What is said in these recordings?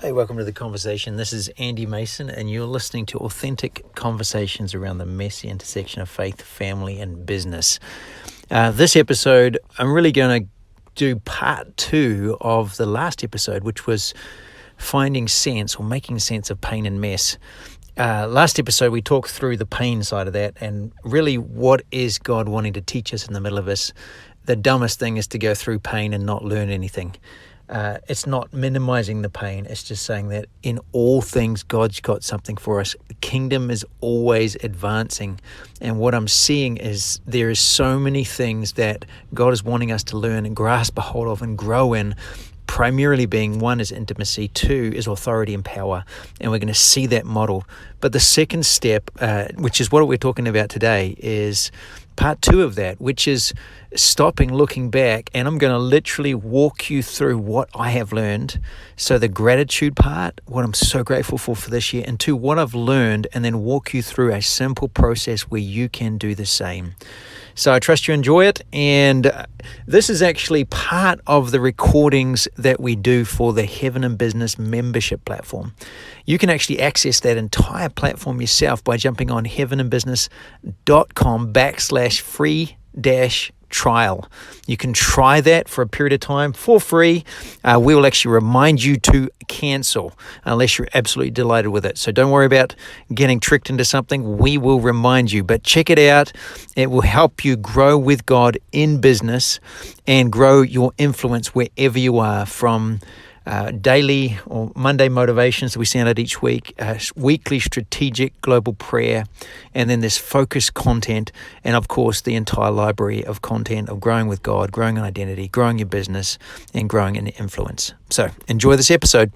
Hey, welcome to The Conversation. This is Andy Mason, and you're listening to authentic conversations around the messy intersection of faith, family, and business. This episode, I'm really going to do part 2 of the last episode, which was finding sense or making sense of pain and mess. Last episode, we talked through the pain side of that and really what is God wanting to teach us in the middle of this. The dumbest thing is to go through pain and not learn anything. It's not minimizing the pain. It's just saying that in all things, God's got something for us. The kingdom is always advancing. And what I'm seeing is there is so many things that God is wanting us to learn and grasp a hold of and grow in. Primarily being, one is intimacy, two is authority and power, and we're going to see that model. But the second step, which is what we're talking about today, is part 2 of that, which is stopping, looking back, and I'm going to literally walk you through what I have learned. So the gratitude part, what I'm so grateful for this year, and 2, what I've learned, and then walk you through a simple process where you can do the same. So I trust you enjoy it, and this is actually part of the recordings that we do for the Heaven and Business membership platform. You can actually access that entire platform yourself by jumping on heavenandbusiness.com/free-trial. You can try that for a period of time for free. We will actually remind you to cancel unless you're absolutely delighted with it. So don't worry about getting tricked into something. We will remind you, but check it out. It will help you grow with God in business and grow your influence wherever you are, from daily or Monday motivations that we send out each week, weekly strategic global prayer, and then this focused content, and of course the entire library of content of growing with God, growing in identity, growing your business, and growing in influence. So enjoy this episode.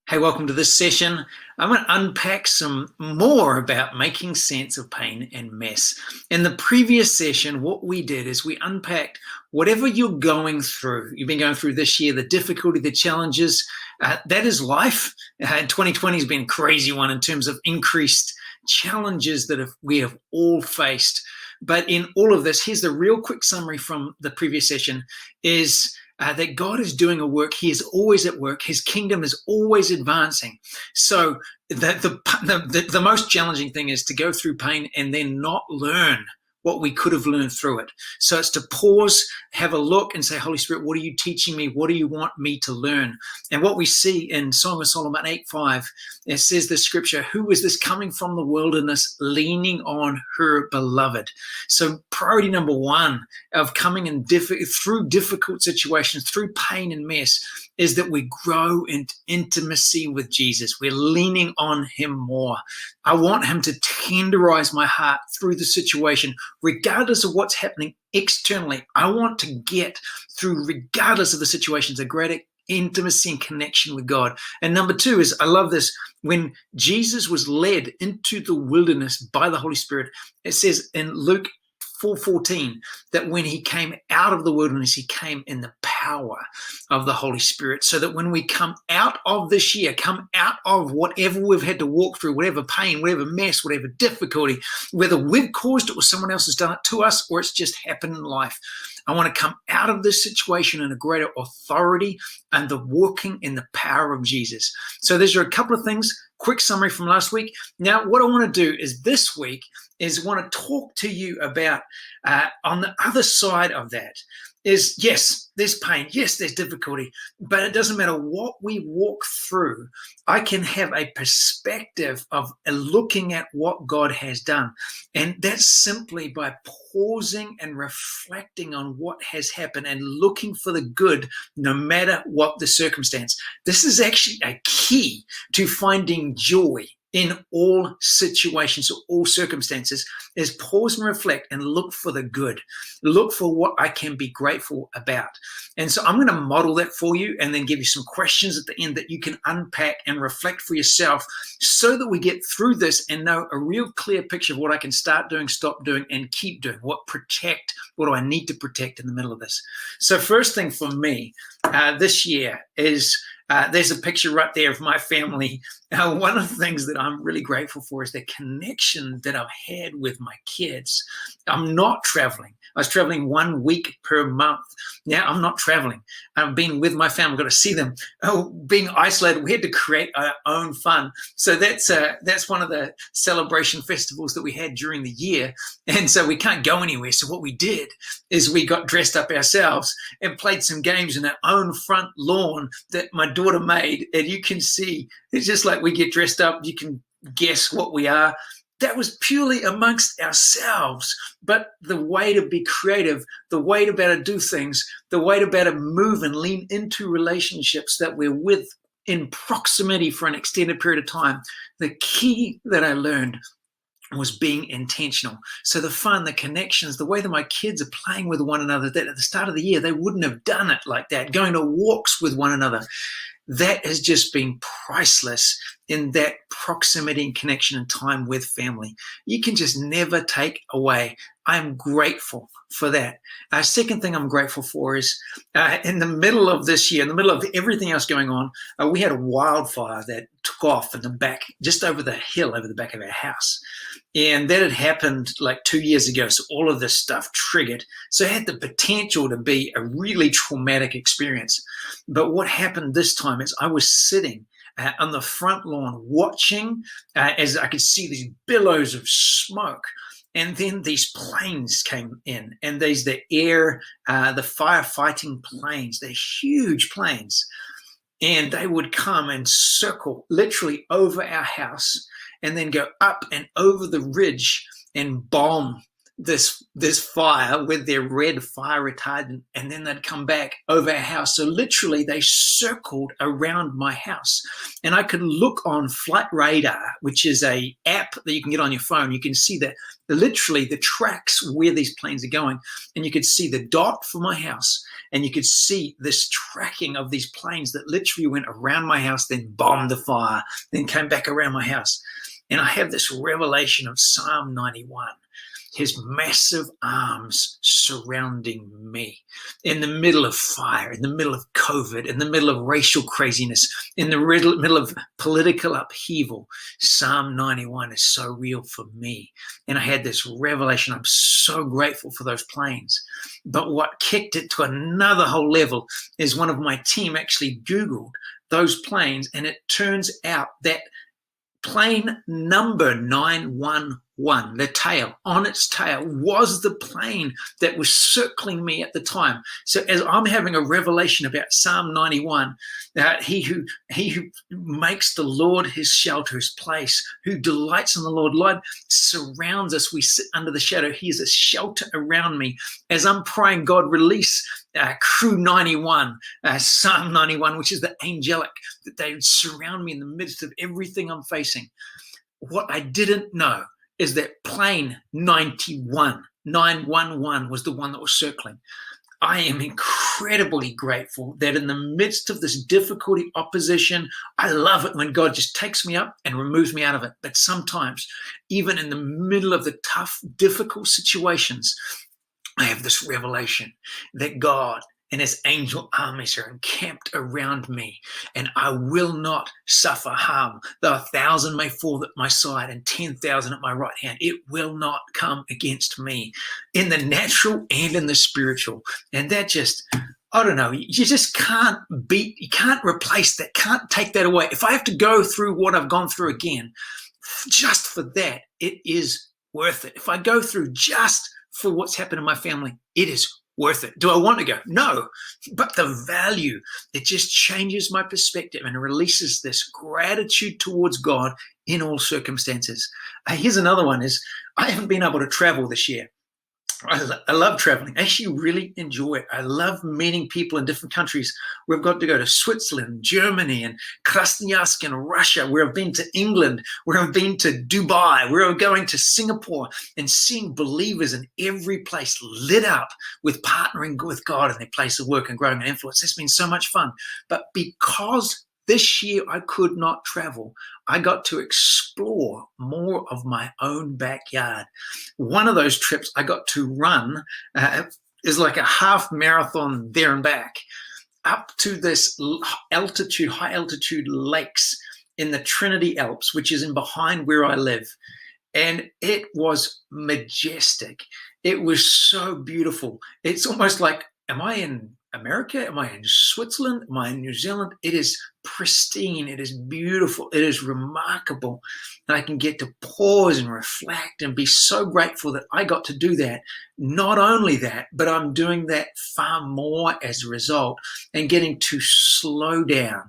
Hey, welcome to this session. I'm going to unpack some more about making sense of pain and mess. In the previous session, what we did is we unpacked whatever you're going through. You've been going through this year, the difficulty, the challenges. That is life. 2020 has been a crazy one in terms of increased challenges that we have all faced. But in all of this, here's the real quick summary from the previous session is that God is doing a work. He is always at work. His kingdom is always advancing. So the most challenging thing is to go through pain and then not learn what we could have learned through it. So it's to pause, have a look, and say, Holy Spirit, what are you teaching me? What do you want me to learn? And what we see in Song of Solomon 8:5, it says the scripture, who is this coming from the wilderness, leaning on her beloved? So priority number 1 of coming in through difficult situations, through pain and mess, is that we grow in intimacy with Jesus. We're leaning on him more. I want him to tenderize my heart through the situation, regardless of what's happening externally. I want to get through, regardless of the situations, a greater intimacy and connection with God. And number 2 is, I love this, when Jesus was led into the wilderness by the Holy Spirit, it says in Luke 4:14 that when he came out of the wilderness, he came in the power of the Holy Spirit. So that when we come out of this year, come out of whatever we've had to walk through, whatever pain, whatever mess, whatever difficulty, whether we've caused it or someone else has done it to us or it's just happened in life, I want to come out of this situation in a greater authority and the walking in the power of Jesus. So these are a couple of things. Quick summary from last week. Now, what I want to do is this week is want to talk to you about on the other side of that is, yes, there's pain, yes, there's difficulty, but it doesn't matter what we walk through. I can have a perspective of looking at what God has done. And that's simply by pausing and reflecting on what has happened and looking for the good, no matter what the circumstance. This is actually a key to finding joy in all situations or all circumstances, is pause and reflect and look for the good. Look for what I can be grateful about. And so I'm going to model that for you and then give you some questions at the end that you can unpack and reflect for yourself so that we get through this and know a real clear picture of what I can start doing, stop doing, and keep doing. What do I need to protect in the middle of this? So first thing for me this year is there's a picture right there of my family. One of the things that I'm really grateful for is the connection that I've had with my kids. I'm not traveling. I was traveling 1 week per month. Now I'm not traveling. I've been with my family, got to see them. Oh, being isolated, we had to create our own fun. So that's one of the celebration festivals that we had during the year. And so we can't go anywhere. So what we did is we got dressed up ourselves and played some games in our own front lawn that my daughter made. And you can see, it's just like we get dressed up. You can guess what we are. That was purely amongst ourselves. But the way to be creative, the way to better do things, the way to better move and lean into relationships that we're with in proximity for an extended period of time. The key that I learned was being intentional. So the fun, the connections, the way that my kids are playing with one another, that at the start of the year, they wouldn't have done it like that, going to walks with one another. That has just been priceless in that proximity and connection and time with family. You can just never take away. I'm grateful for that. Second thing I'm grateful for is in the middle of this year, in the middle of everything else going on, we had a wildfire that took off in the back, just over the hill, over the back of our house. And that had happened like 2 years ago. So all of this stuff triggered. So it had the potential to be a really traumatic experience. But what happened this time is I was sitting on the front lawn watching as I could see these billows of smoke. And then these planes came in, and there's the firefighting planes. They're huge planes. And they would come and circle literally over our house and then go up and over the ridge and bomb this fire with their red fire retardant, and then they'd come back over our house. So literally they circled around my house, and I could look on Flight Radar, which is a app that you can get on your phone. You can see that literally the tracks where these planes are going, and you could see the dot for my house, and you could see this tracking of these planes that literally went around my house, then bombed the fire, then came back around my house. And I have this revelation of Psalm 91. His massive arms surrounding me in the middle of fire, in the middle of COVID, in the middle of racial craziness, in the middle of political upheaval. Psalm 91 is so real for me. And I had this revelation. I'm so grateful for those planes. But what kicked it to another whole level is one of my team actually Googled those planes, and it turns out that plane number 911, the tail, on its tail, was the plane that was circling me at the time. So as I'm having a revelation about Psalm 91, he who makes the Lord his shelter, his place, who delights in the Lord surrounds us. We sit under the shadow. He is a shelter around me. As I'm praying, God, release Crew 91, Psalm 91, which is the angelic, that they surround me in the midst of everything I'm facing. What I didn't know is that plane 911 was the one that was circling. I am incredibly grateful that in the midst of this difficulty, opposition, I love it when God just takes me up and removes me out of it. But sometimes, even in the middle of the tough, difficult situations, I have this revelation that God and his angel armies are encamped around me, and I will not suffer harm. Though 1,000 may fall at my side and 10,000 at my right hand, it will not come against me, in the natural and in the spiritual. And that just, I don't know, you just can't beat, you can't replace that, can't take that away. If I have to go through what I've gone through again, just for that, it is worth it. If I go through just for what's happened in my family, it is worth it. Do I want to go? No. But the value, it just changes my perspective and releases this gratitude towards God in all circumstances. Here's another one is I haven't been able to travel this year. I love traveling. I actually really enjoy it. I love meeting people in different countries. We've got to go to Switzerland, Germany, and Krasnoyarsk in Russia, where I've been to England, where I've been to Dubai, where I'm going to Singapore, and seeing believers in every place lit up with partnering with God in their place of work and growing an influence. It's been so much fun. But because this year I could not travel, I got to explore more of my own backyard. One of those trips I got to run is like a half marathon there and back up to this high altitude lakes in the Trinity Alps, which is in behind where I live. And it was majestic. It was so beautiful. It's almost like, am I in America? Am I in Switzerland? Am I in New Zealand? It is pristine. It is beautiful. It is remarkable. And I can get to pause and reflect and be so grateful that I got to do that. Not only that, but I'm doing that far more as a result and getting to slow down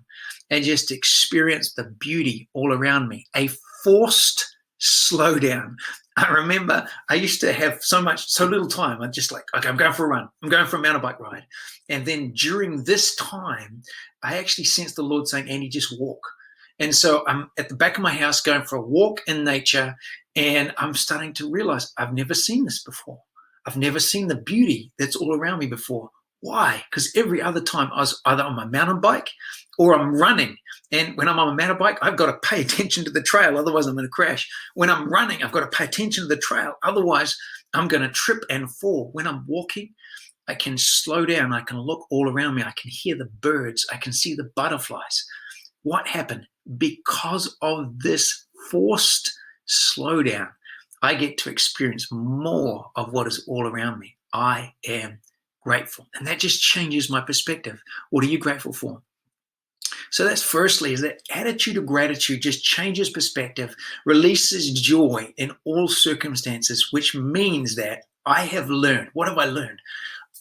and just experience the beauty all around me. A forced slowdown. I remember I used to have so little time. I'm just like, okay, I'm going for a run. I'm going for a mountain bike ride. And then during this time, I actually sensed the Lord saying, Andy, just walk. And so I'm at the back of my house going for a walk in nature, and I'm starting to realize I've never seen this before. I've never seen the beauty that's all around me before. Why? Because every other time I was either on my mountain bike or I'm running. And when I'm on a mountain bike, I've got to pay attention to the trail. Otherwise, I'm going to crash. When I'm running, I've got to pay attention to the trail. Otherwise, I'm going to trip and fall. When I'm walking, I can slow down. I can look all around me. I can hear the birds. I can see the butterflies. What happened? Because of this forced slowdown, I get to experience more of what is all around me. I am grateful. And that just changes my perspective. What are you grateful for? So that's firstly, is that attitude of gratitude just changes perspective, releases joy in all circumstances, which means that I have learned. What have I learned?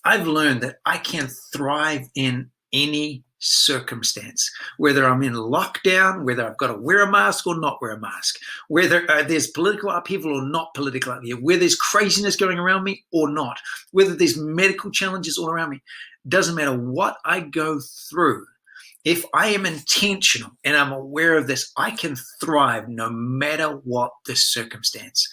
I've learned that I can thrive in any circumstance, whether I'm in lockdown, whether I've got to wear a mask or not wear a mask, whether there's political upheaval or not political upheaval, whether there's craziness going around me or not, whether there's medical challenges all around me. Doesn't matter what I go through. If I am intentional and I'm aware of this, I can thrive no matter what the circumstance.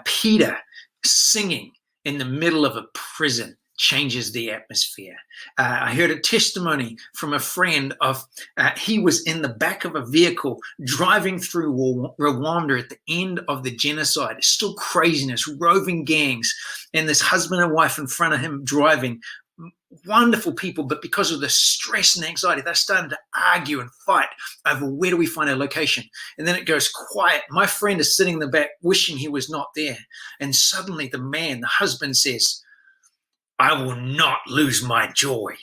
Peter singing in the middle of a prison changes the atmosphere. I heard a testimony from a friend of he was in the back of a vehicle driving through Rwanda at the end of the genocide. It's still craziness, roving gangs, and this husband and wife in front of him driving. Wonderful people, but because of the stress and anxiety, they're starting to argue and fight over where do we find our location. And then it goes quiet. My friend is sitting in the back wishing he was not there. And suddenly the husband says, I will not lose my joy.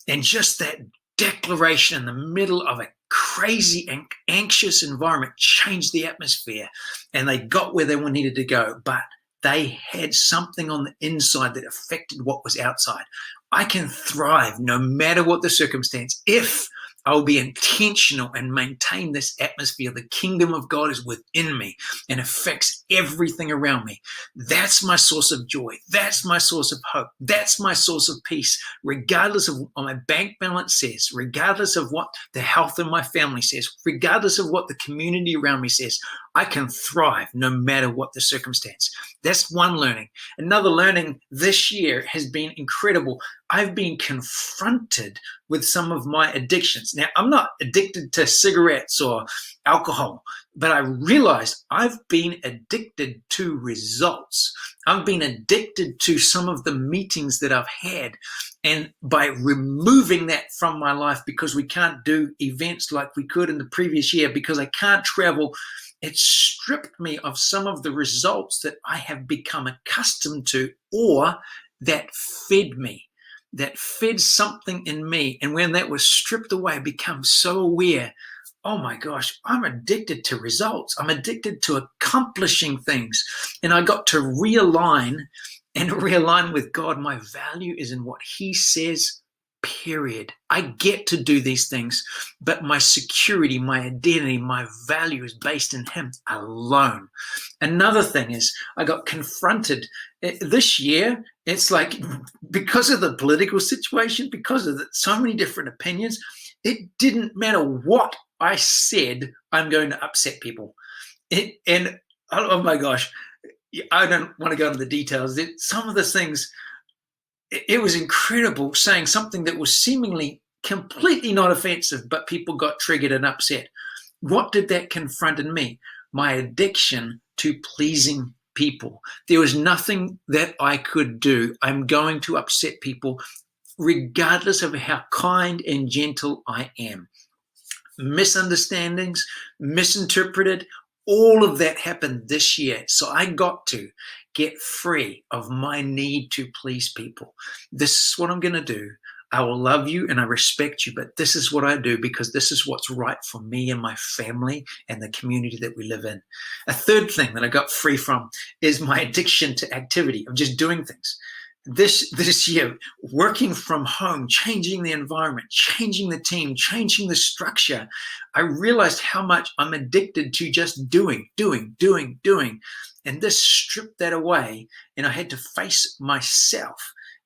And just that declaration in the middle of a crazy and anxious environment changed the atmosphere. And they got where they needed to go. But they had something on the inside that affected what was outside. I can thrive no matter what the circumstance if I will be intentional and maintain this atmosphere. The kingdom of God is within me and affects everything around me. That's my source of joy. That's my source of hope. That's my source of peace, regardless of what my bank balance says, regardless of what the health of my family says, regardless of what the community around me says. I can thrive no matter what the circumstance. That's one learning. Another learning this year has been incredible. I've been confronted with some of my addictions. Now, I'm not addicted to cigarettes or alcohol, but I realized I've been addicted to results. I've been addicted to some of the meetings that I've had. And by removing that from my life, because we can't do events like we could in the previous year, because I can't travel, it stripped me of some of the results that I have become accustomed to or that fed me, that fed something in me. And when that was stripped away, I become so aware, oh my gosh, I'm addicted to results. I'm addicted to accomplishing things. And I got to realign with God. My value is in what He says, period. I get to do these things, but my security, my identity, my value is based in Him alone. Another thing is I got confronted this year. It's like because of the political situation, because of so many different opinions, it didn't matter what I said, I'm going to upset people. And oh my gosh, I don't want to go into the details. Some of the things, it was incredible saying something that was seemingly completely not offensive, but people got triggered and upset. What did that confront in me? My addiction to pleasing people. There was nothing that I could do. I'm going to upset people regardless of how kind and gentle I am. Misunderstandings, misinterpreted, All of that happened this year. So I got to get free of my need to please people. This is what I'm going to do. I will love you and I respect you, but this is what I do because this is what's right for me and my family and the community that we live in. A third thing that I got free from is my addiction to activity of just doing things. This year, working from home, changing the environment, changing the team, changing the structure, I realized how much I'm addicted to just doing. And this stripped that away, and I had to face myself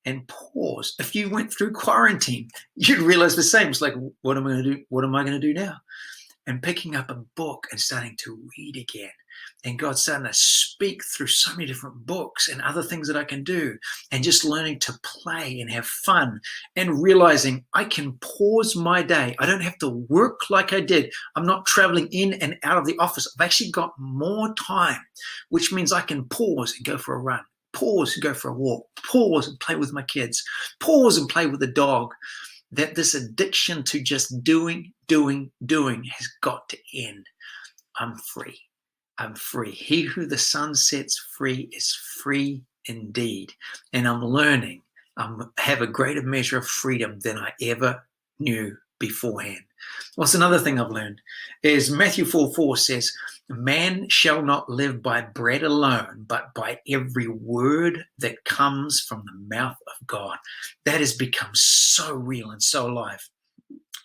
and pause. If you went through quarantine, you'd realize the same. It's like, what am I going to do? What am I going to do now? And picking up a book and starting to read again. And God starting to speak through so many different books and other things that I can do. And just learning to play and have fun and realizing I can pause my day. I don't have to work like I did. I'm not traveling in and out of the office. I've actually got more time, which means I can pause and go for a run. Pause and go for a walk. Pause and play with my kids. Pause and play with the dog. That this addiction to just doing has got to end. I'm free. I'm free. He who the Son sets free is free indeed. And I'm learning. I have a greater measure of freedom than I ever knew beforehand. What's another thing I've learned is Matthew 4:4 says, man shall not live by bread alone, but by every word that comes from the mouth of God. That has become so real and so alive.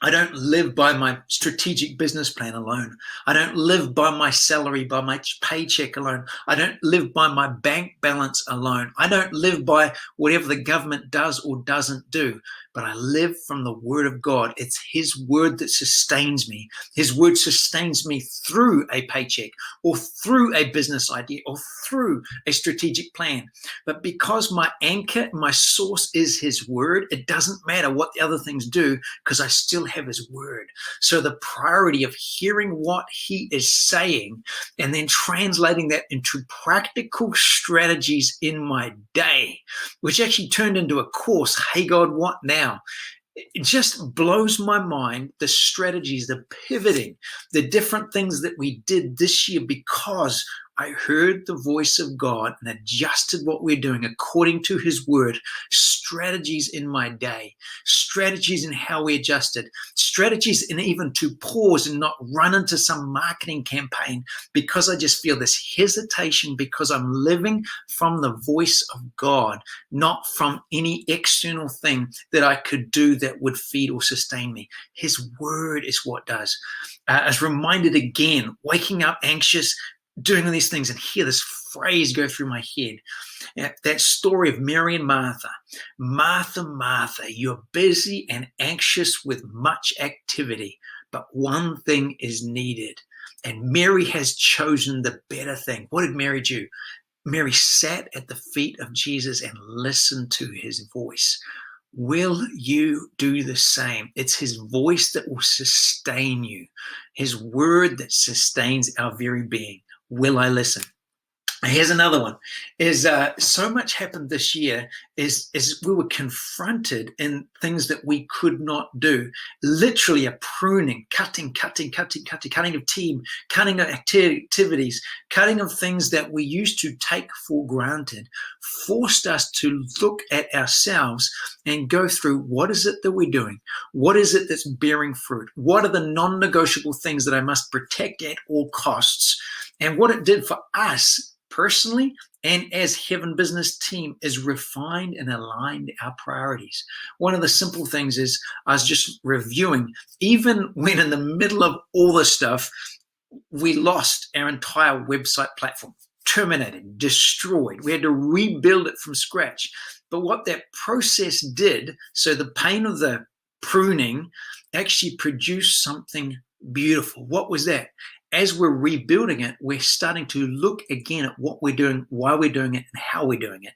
I don't live by my strategic business plan alone. I don't live by my salary, by my paycheck alone. I don't live by my bank balance alone. I don't live by whatever the government does or doesn't do, but I live from the word of God. It's his word that sustains me. His word sustains me through a paycheck or through a business idea or through a strategic plan. But because my anchor, my source is his word, it doesn't matter what the other things do because I still have his word. So the priority of hearing what he is saying and then translating that into practical strategies in my day, which actually turned into a course. Hey God, what now? It just blows my mind, the strategies, the pivoting, the different things that we did this year because I heard the voice of God and adjusted what we're doing according to his word. Strategies in my day, strategies in how we adjusted, strategies in even to pause and not run into some marketing campaign because I just feel this hesitation because I'm living from the voice of God, not from any external thing that I could do that would feed or sustain me. His word is what does. I was reminded again, waking up anxious, doing all these things, and hear this phrase go through my head. That story of Mary and Martha. Martha, Martha, you're busy and anxious with much activity, but one thing is needed. And Mary has chosen the better thing. What did Mary do? Mary sat at the feet of Jesus and listened to his voice. Will you do the same? It's his voice that will sustain you, his word that sustains our very being. Will I listen? Here's another one. Is so much happened this year is we were confronted in things that we could not do. Literally a pruning, cutting of team, cutting of activities, cutting of things that we used to take for granted, forced us to look at ourselves and go through what is it that we're doing? What is it that's bearing fruit? What are the non-negotiable things that I must protect at all costs? And what it did for us personally and as Heaven Business team is refined and aligned our priorities. One of the simple things is I was just reviewing, even when in the middle of all this stuff, we lost our entire website platform, terminated, destroyed. We had to rebuild it from scratch. But what that process did, so the pain of the pruning actually produced something beautiful. What was that? As we're rebuilding it, we're starting to look again at what we're doing, why we're doing it, and how we're doing it.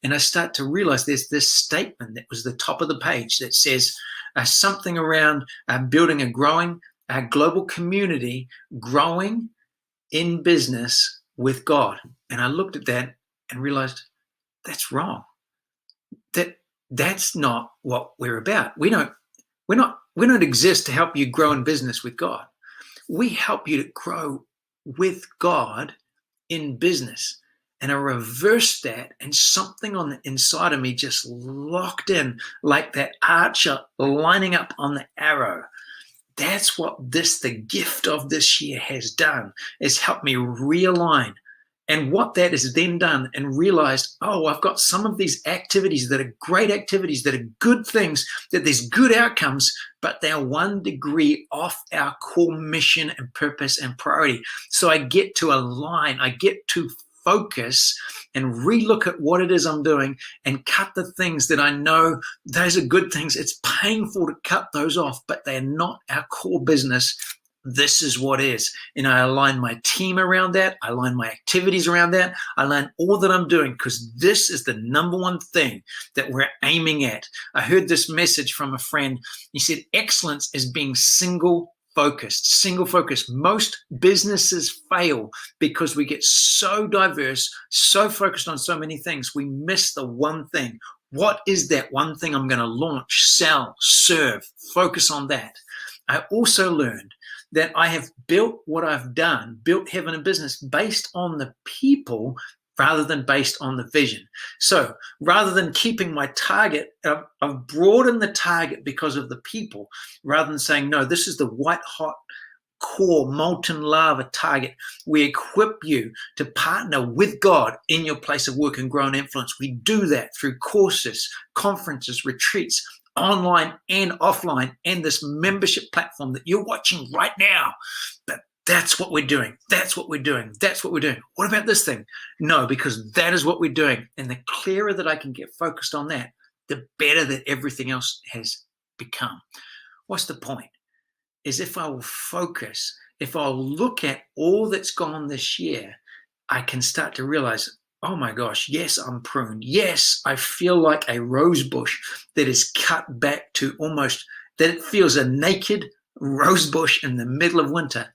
And I start to realize there's this statement that was the top of the page that says something around building a growing global community, growing in business with God. And I looked at that and realized that's wrong. That's not what we're about. We don't exist to help you grow in business with God. We help you to grow with God in business. And I reversed that, and something on the inside of me just locked in like that archer lining up on the arrow. That's what the gift of this year has done, is helped me realign. And what that has then done, and realized, oh, I've got some of these activities that are great activities, that are good things, that there's good outcomes, but they're 1 degree off our core mission and purpose and priority. So I get to align, I get to focus and relook at what it is I'm doing and cut the things that I know those are good things. It's painful to cut those off, but they're not our core business. This is what is. And I align my team around that. I align my activities around that. I align all that I'm doing, because this is the number one thing that we're aiming at. I heard this message from a friend. He said, excellence is being single focused. Most businesses fail because we get so diverse, so focused on so many things. We miss the one thing. What is that one thing I'm going to launch, sell, serve? Focus on that. I also learned that I have built what I've done, built Heaven and Business based on the people rather than based on the vision. So rather than keeping my target, I've broadened the target because of the people, rather than saying, no, this is the white hot core molten lava target. We equip you to partner with God in your place of work and grow in influence. We do that through courses, conferences, retreats, online and offline, and this membership platform that you're watching right now. But that's what we're doing. That's what we're doing. That's what we're doing. What about this thing? No, because that is what we're doing. And the clearer that I can get focused on that, the better that everything else has become. What's the point? Is if I will focus, if I'll look at all that's gone this year, I can start to realize, oh my gosh, yes, I'm pruned. Yes, I feel like a rose bush that is cut back to almost, that it feels a naked rose bush in the middle of winter.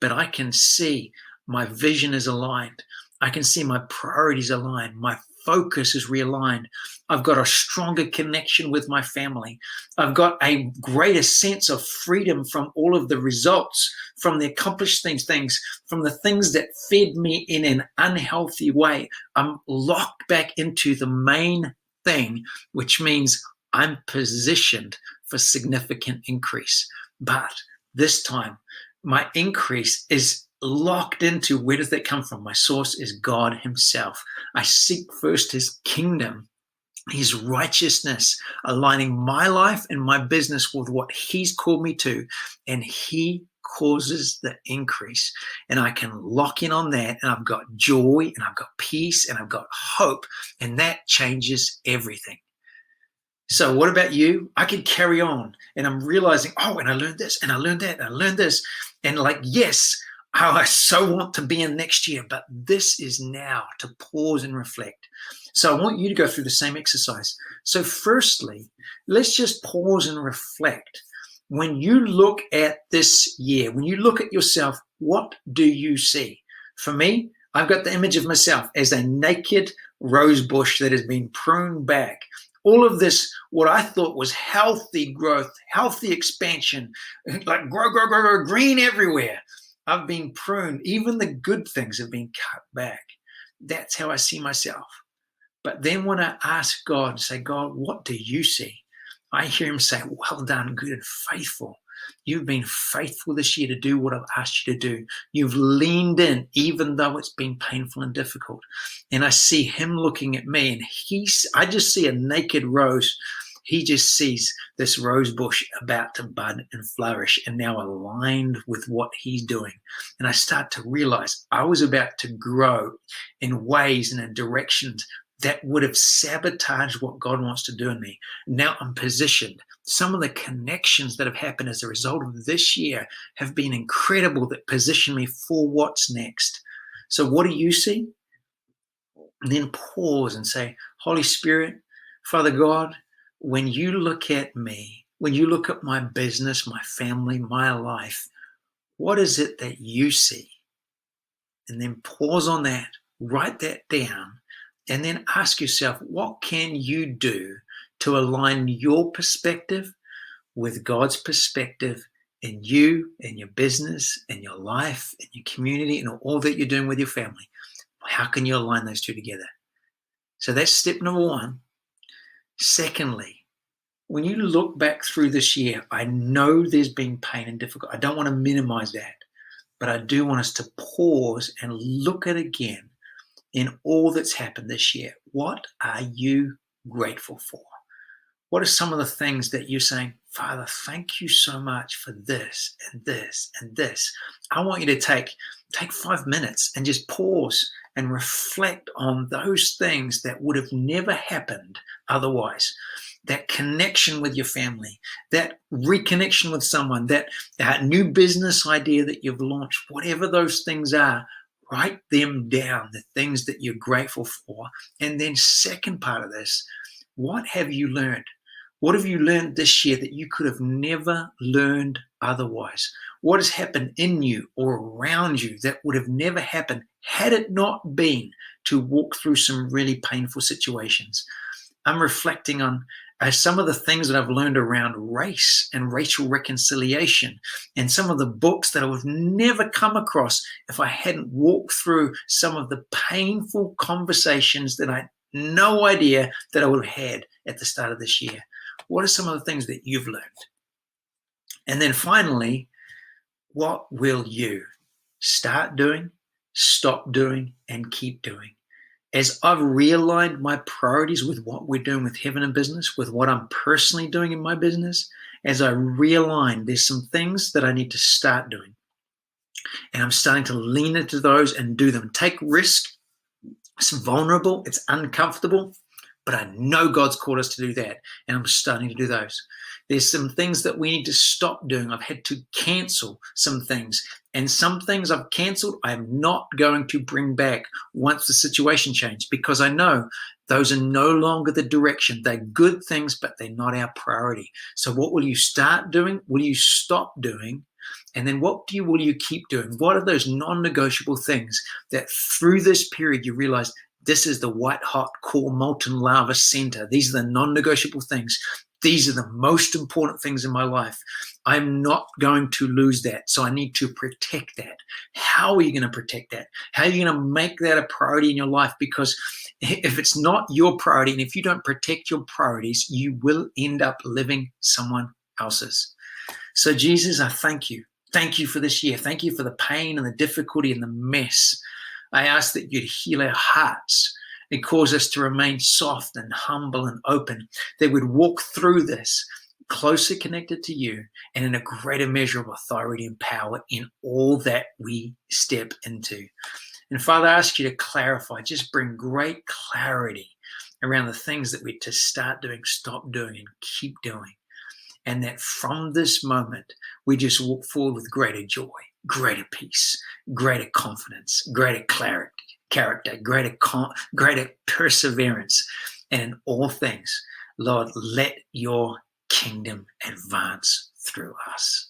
But I can see my vision is aligned. I can see my priorities aligned. My focus is realigned. I've got a stronger connection with my family. I've got a greater sense of freedom from all of the results, from the accomplished things, from the things that fed me in an unhealthy way. I'm locked back into the main thing, which means I'm positioned for significant increase. But this time, my increase is locked into, where does that come from? My source is God himself. I seek first his kingdom, his righteousness, aligning my life and my business with what he's called me to, and he causes the increase. And I can lock in on that, and I've got joy, and I've got peace, and I've got hope, and that changes everything. So what about you? I could carry on, and I'm realizing, oh, and I learned this, and I learned that, and I learned this. And like, yes, I so want to be in next year, but this is now to pause and reflect. So I want you to go through the same exercise. So firstly, let's just pause and reflect. When you look at this year, when you look at yourself, what do you see? For me, I've got the image of myself as a naked rose bush that has been pruned back. All of this, what I thought was healthy growth, healthy expansion, like grow, green everywhere. I've been pruned. Even the good things have been cut back. That's how I see myself. But then when I ask God and say, God, what do you see? I hear him say, well done, good and faithful. You've been faithful this year to do what I've asked you to do. You've leaned in, even though it's been painful and difficult. And I see him looking at me, and I just see a naked rose. He just sees this rose bush about to bud and flourish, and now aligned with what he's doing. And I start to realize I was about to grow in ways and in directions that would have sabotaged what God wants to do in me. Now I'm positioned. Some of the connections that have happened as a result of this year have been incredible, that position me for what's next. So what do you see? And then pause and say, Holy Spirit, Father God, when you look at me, when you look at my business, my family, my life, what is it that you see? And then pause on that, write that down, and then ask yourself, what can you do to align your perspective with God's perspective in you, in your business, in your life, in your community, and all that you're doing with your family. How can you align those two together? So that's step number one. Secondly, when you look back through this year, I know there's been pain and difficulty. I don't want to minimize that, but I do want us to pause and look at again in all that's happened this year. What are you grateful for? What are some of the things that you're saying, Father, thank you so much for this and this and this? I want you to take 5 minutes and just pause and reflect on those things that would have never happened otherwise. That connection with your family, that reconnection with someone, that new business idea that you've launched, whatever those things are, write them down, the things that you're grateful for. And then second part of this, what have you learned? What have you learned this year that you could have never learned otherwise? What has happened in you or around you that would have never happened had it not been to walk through some really painful situations? I'm reflecting on some of the things that I've learned around race and racial reconciliation, and some of the books that I would have never come across if I hadn't walked through some of the painful conversations that I had no idea that I would have had at the start of this year. What are some of the things that you've learned? And then finally, what will you start doing, stop doing, and keep doing? As I've realigned my priorities with what we're doing with Heaven and Business, with what I'm personally doing in my business, as I realign, there's some things that I need to start doing. And I'm starting to lean into those and do them. Take risk. It's vulnerable. It's uncomfortable. But I know God's called us to do that. And I'm starting to do those. There's some things that we need to stop doing. I've had to cancel some things. And some things I've canceled, I'm not going to bring back once the situation changes, because I know those are no longer the direction. They're good things, but they're not our priority. So what will you start doing? Will you stop doing? And then what will you keep doing? What are those non-negotiable things that through this period you realize this is the white hot core molten lava center? These are the non-negotiable things. These are the most important things in my life. I'm not going to lose that. So I need to protect that. How are you going to protect that? How are you going to make that a priority in your life? Because if it's not your priority, and if you don't protect your priorities, you will end up living someone else's. So Jesus, I thank you. Thank you for this year. Thank you for the pain and the difficulty and the mess. I ask that you'd heal our hearts and cause us to remain soft and humble and open, that we'd walk through this closer connected to you and in a greater measure of authority and power in all that we step into. And Father, I ask you to clarify, just bring great clarity around the things that we're to start doing, stop doing, and keep doing. And that from this moment, we just walk forward with greater joy, greater peace, greater confidence, greater clarity, character, greater perseverance. And in all things, Lord, let your kingdom advance through us.